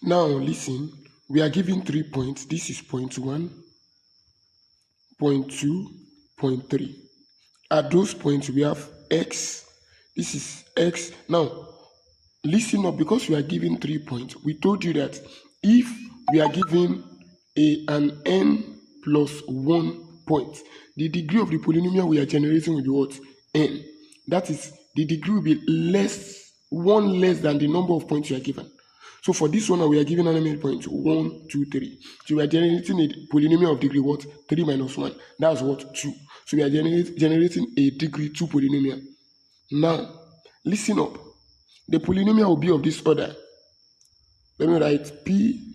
Now listen, we are given 3 points. This is point 1, point 2, point 3. At those points we have x. This is x. Now listen up, because we are given 3 points. We told you that if we are given an n plus 1 point, the degree of the polynomial we are generating will be what? N. That is, the degree will be one less than the number of points you are given. So for this one, we are given an element point 1, 2, 3. So we are generating a polynomial of degree what? 3 minus 1. That's what? 2. So we are generating a degree 2 polynomial. Now, listen up. The polynomial will be of this order. Let me write P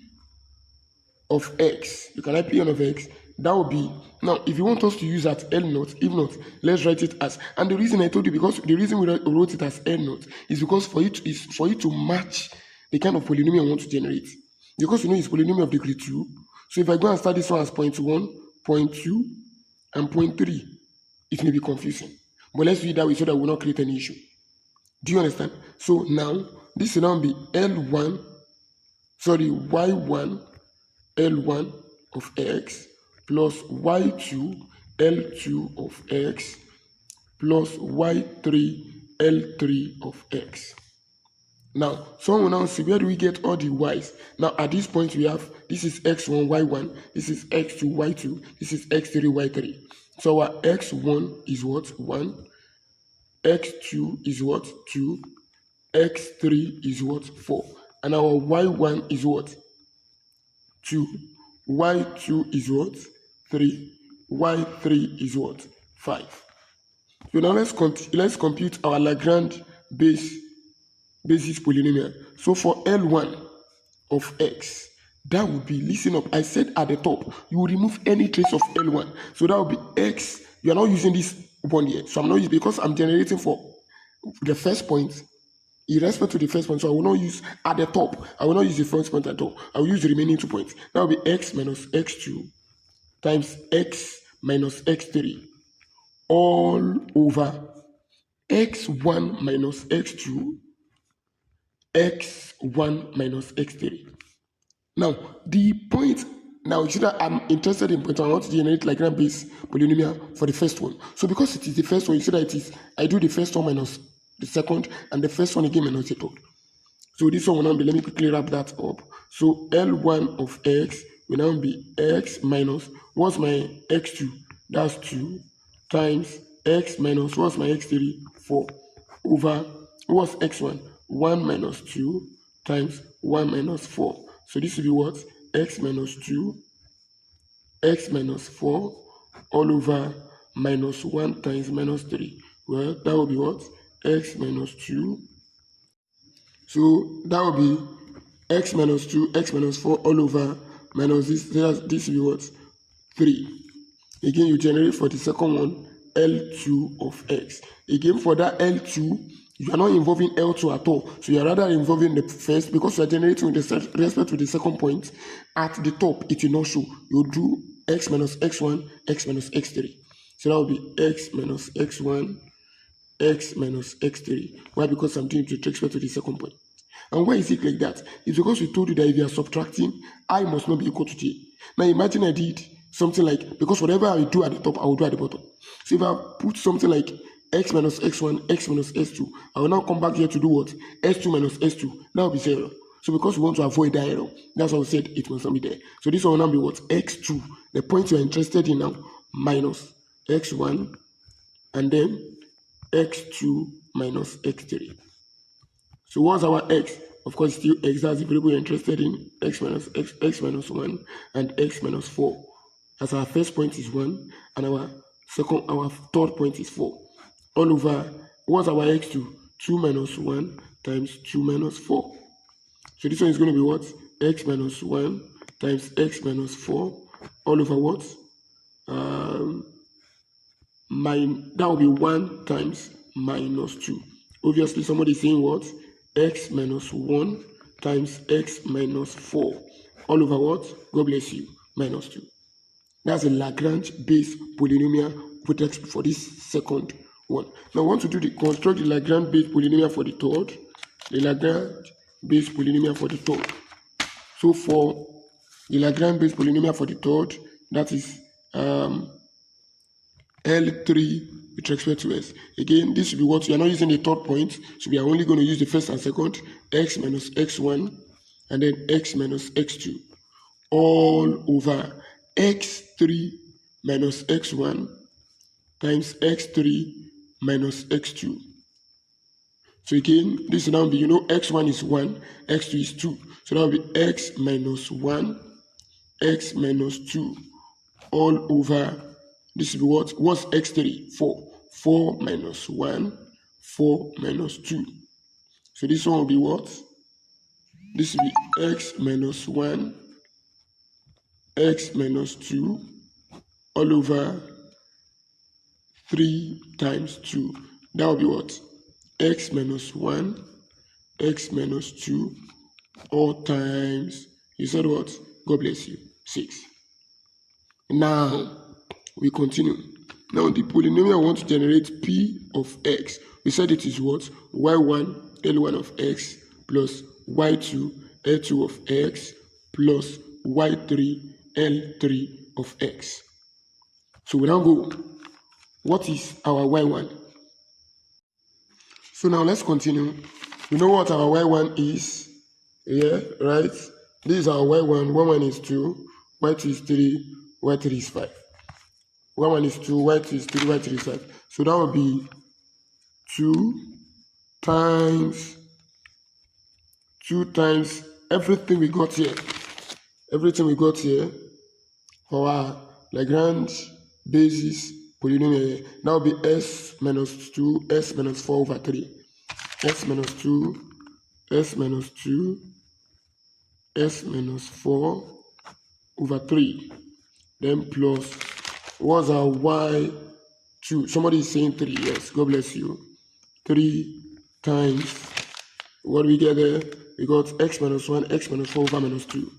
of x. You can write P of x. That will be, now if you want us to use at L naught, if not, let's write it as, and the reason I told you, because the reason we wrote it as L naught is because for you to match the kind of polynomial I want to generate. Because you know it's polynomial of degree 2. So if I go and start this one as point 1, point 2, and point 3, it may be confusing. But let's do it that way so that we will not create any issue. Do you understand? So now, this will now be y1 L1 of x plus y2 L2 of x plus y3 L3 of x. Now, someone will now see, where do we get all the y's? Now, at this point, we have, this is x1, y1, this is x2, y2, this is x3, y3. So our x1 is what? 1. x2 is what? 2. x3 is what? 4. And our y1 is what? 2. y2 is what? 3. y3 is what? 5. So now let's compute our Lagrange basis polynomial. So for L1 of x, that would be, listen up, I said at the top, you will remove any trace of L1. So that would be x. You are not using this one here. So I'm not using, because I'm generating for the first point, in respect to the first point. So I will not use at the top. I will not use the first point at all. I will use the remaining 2 points. That will be x minus x2 times x minus x3 all over x1 minus x2 x1 minus x3. Now, the point, now you see that I'm interested in point 1. I want to generate Lagrange base polynomial for the first one. So because it is the first one, you see that it is, I do the first one minus the second, and the first one again minus the third. So this one will now be, let me quickly wrap that up. So L1 of x will now be x minus, what's my x2? That's 2 times x minus, what's my x3? 4 over, what's x1? 1 minus 2 times 1 minus 4. So this will be what? X minus 2, x minus 4, all over minus 1 times minus 3. Well, that will be what? X minus 2. So that will be x minus 2, x minus 4, all over minus this. This will be what? 3. Again, you generate for the second one, L2 of x. Again, for that L2, you are not involving L2 at all. So you are rather involving the first, because you are generating with respect to the second point. At the top, it will not show. You do x minus x1, x minus x3. So that will be x minus x1, x minus x3. Why? Because I'm doing it with respect to the second point. And why is it like that? It's because we told you that if you are subtracting, I must not be equal to j. Now imagine I did something like, because whatever I do at the top, I will do at the bottom. So if I put something like x minus x1, x minus s2, I will now come back here to do what? s2 minus s2. That will be 0. So because we want to avoid that error, that's why we said it must not be there. So this one will now be what? x2, the point you are interested in now, minus x1, and then x2 minus x3. So what's our x? Of course, still x. That's the variable you're interested in. X minus x, x minus 1, and x minus 4. As our first point is 1, and our third point is 4. All over, what's our x2? 2 minus 1 times 2 minus 4. So this one is going to be what? X minus 1 times x minus 4. All over what? That will be 1 times minus 2. Obviously, somebody is saying what? X minus 1 times x minus 4. All over what? God bless you. Minus 2. That's a Lagrange base polynomial for this second one. Now I want to construct the Lagrange base polynomial for the third. The Lagrange base polynomial for the third. So for the Lagrange-based polynomial for the third, that is L3 with respect to s. Again, this will be what we are not using the third point, so we are only going to use the first and second, x minus x1, and then x minus x2, all over x3 minus x1 times x3 minus x2. So again, this will now be, x1 is 1, x2 is 2. So that will be x minus 1, x minus 2, all over, this will be what? What's x3? 4. 4 minus 1, 4 minus 2. So this one will be what? This will be x minus 1, x minus 2, all over 3 times 2. That will be what? X minus 1, x minus 2, all times, you said what? God bless you, 6. Now, we continue. Now, the polynomial wants to generate p of x. We said it is what? y1, L1 of x, plus y2, L2 of x, plus y3, L3 of x. So we now go, what is our y1? So now let's continue. We know what our y1 is. Yeah, right? This is our y1. y1 is 2, y2 is 3, y3 is 5. y1 is 2, y2 is 3, y3 is 5. So that would be 2 times everything we got here. Everything we got here for our Lagrange basis polynomial. That will be s minus 2, s minus 4 over 3. S minus 2, s minus 2, s minus 4 over 3. Then plus, what's our y2? Somebody is saying 3. Yes, God bless you. 3 times, what do we get there? We got x minus 1, x minus 4 over minus 2.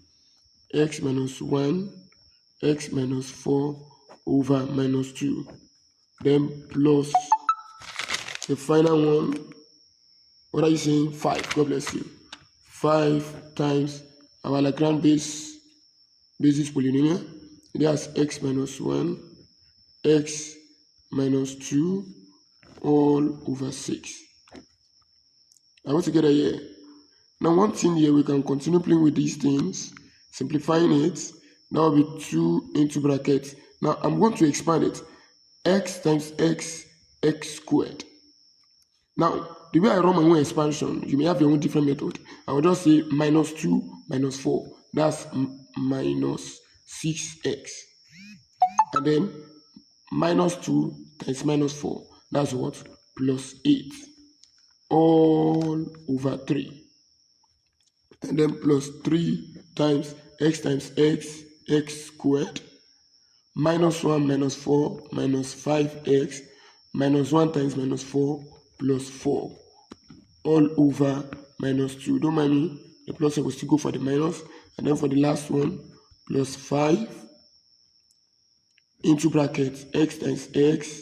X minus 1, x minus 4 over minus 2. Then plus the final one. What are you saying? 5. God bless you. 5 times our Lagrange basis polynomial. That's x minus 1, x minus 2, all over 6. I want to get here. Now, one thing here, we can continue playing with these things, simplifying it. That will be 2 into brackets. Now, I'm going to expand it. X times x, x squared. Now, the way I run my own expansion, you may have your own different method. I will just say minus 2 minus 4. That's minus 6x. And then minus 2 times minus 4. That's what? Plus 8. All over 3. And then plus 3 times x, x squared. Minus 1 minus 4 minus 5x. Minus 1 times minus 4 plus 4. All over minus 2. Don't mind me. The plus will still go for the minus. And then for the last one, plus 5 into brackets x times x,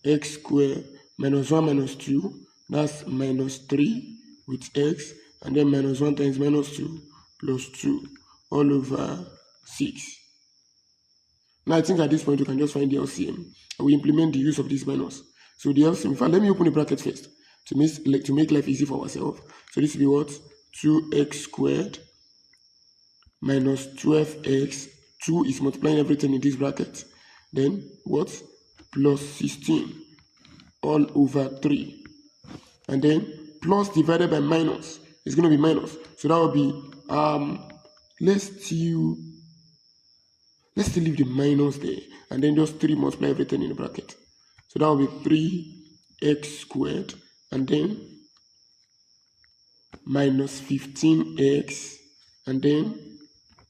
x squared, minus 1 minus 2. That's minus 3 with x. And then minus 1 times minus 2 plus 2. All over 6. Now I think at this point we can just find the LCM. And we implement the use of this minus. So the LCM, in fact, let me open the bracket first to make life easy for ourselves. So this will be what? 2x squared minus 12x. 2 is multiplying everything in this bracket. Then what? Plus 16 all over 3. And then plus divided by minus. It's going to be minus. So that will be, let's still leave the minus there. And then just 3 multiply everything in the bracket. So that will be 3x squared. And then minus 15x. And then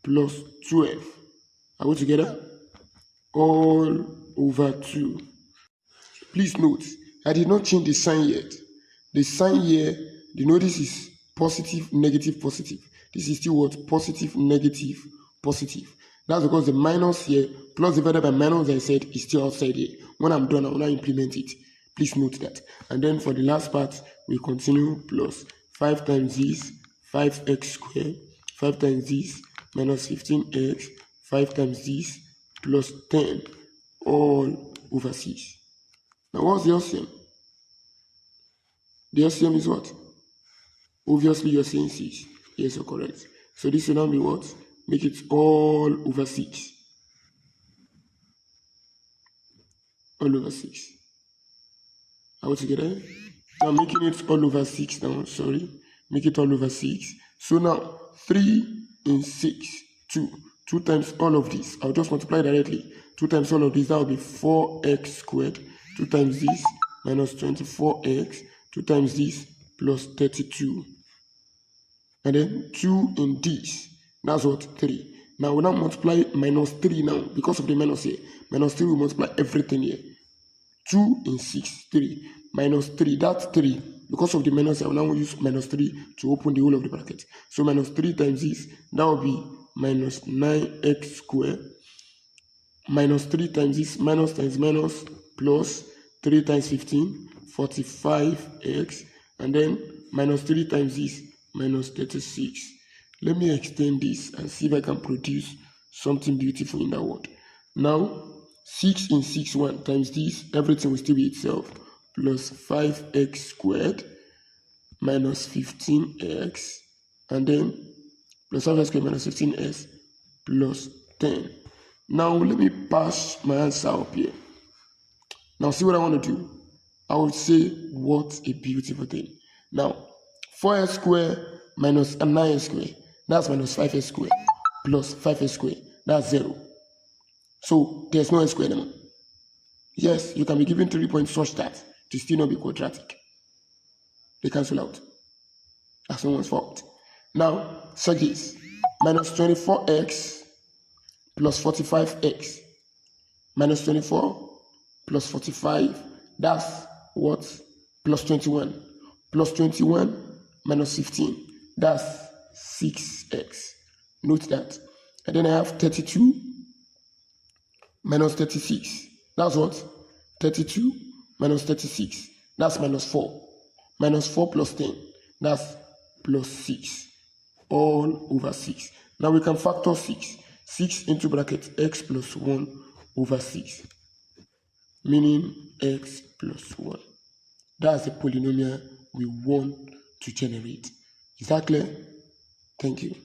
plus 12. Are we together? All over 2. Please note, I did not change the sign yet. The sign here, you know this is positive, negative, positive. This is still what? Positive, negative, positive. That's because the minus here, plus divided by minus, I said, is still outside here. When I'm done, I will now implement it. Please note that. And then for the last part, we continue plus 5 times this, 5x squared, 5 times this, minus 15x, 5 times this, plus 10 all over 6. Now what's the LCM? The LCM is what? Obviously you're saying 6. Yes, you're correct. So this will now be what? Make it all over 6. All over 6. Are we together? Now making it all over 6 now, sorry. Make it all over 6. So now 3 in 6, 2. 2 times all of this. I'll just multiply directly. 2 times all of this, that will be 4x squared. 2 times this minus 24x. 2 times this plus 32. And then 2 in this. That's what? 3. Now we'll now multiply minus 3 now. Because of the minus here. Minus 3 will multiply everything here. 2 in 6, 3. Minus 3, that's 3. Because of the minus, I will now use minus 3 to open the whole of the bracket. So minus 3 times this, that will be minus 9x squared. Minus 3 times this, minus times minus, plus 3 times 15, 45x. And then minus 3 times this, minus 36. Let me extend this and see if I can produce something beautiful in that word. Now, 6 in 6, 1 times this, everything will still be itself, plus 5x squared minus 15x, and then plus 5x squared minus 15x plus 10. Now let me pass my answer up here. Now see what I want to do. I would say, what a beautiful thing. Now 4x squared minus 9x squared, that's minus 5x squared plus 5x squared, that's 0. So there's no x squared anymore. Yes, you can be given 3 points such that to still not be quadratic. They cancel out. That's no one's fault. Now, check this. Minus 24x plus 45x. Minus 24 plus 45. That's what? Plus 21. Plus 21 minus 15. That's 6x. Note that. And then I have 32 minus 36. That's what? 32 minus 36. That's minus 4. Minus 4 plus 10. That's plus 6. All over 6. Now we can factor 6. 6 into bracket x plus 1 over 6. Meaning x plus 1. That's the polynomial we want to generate. Is that clear? Thank you.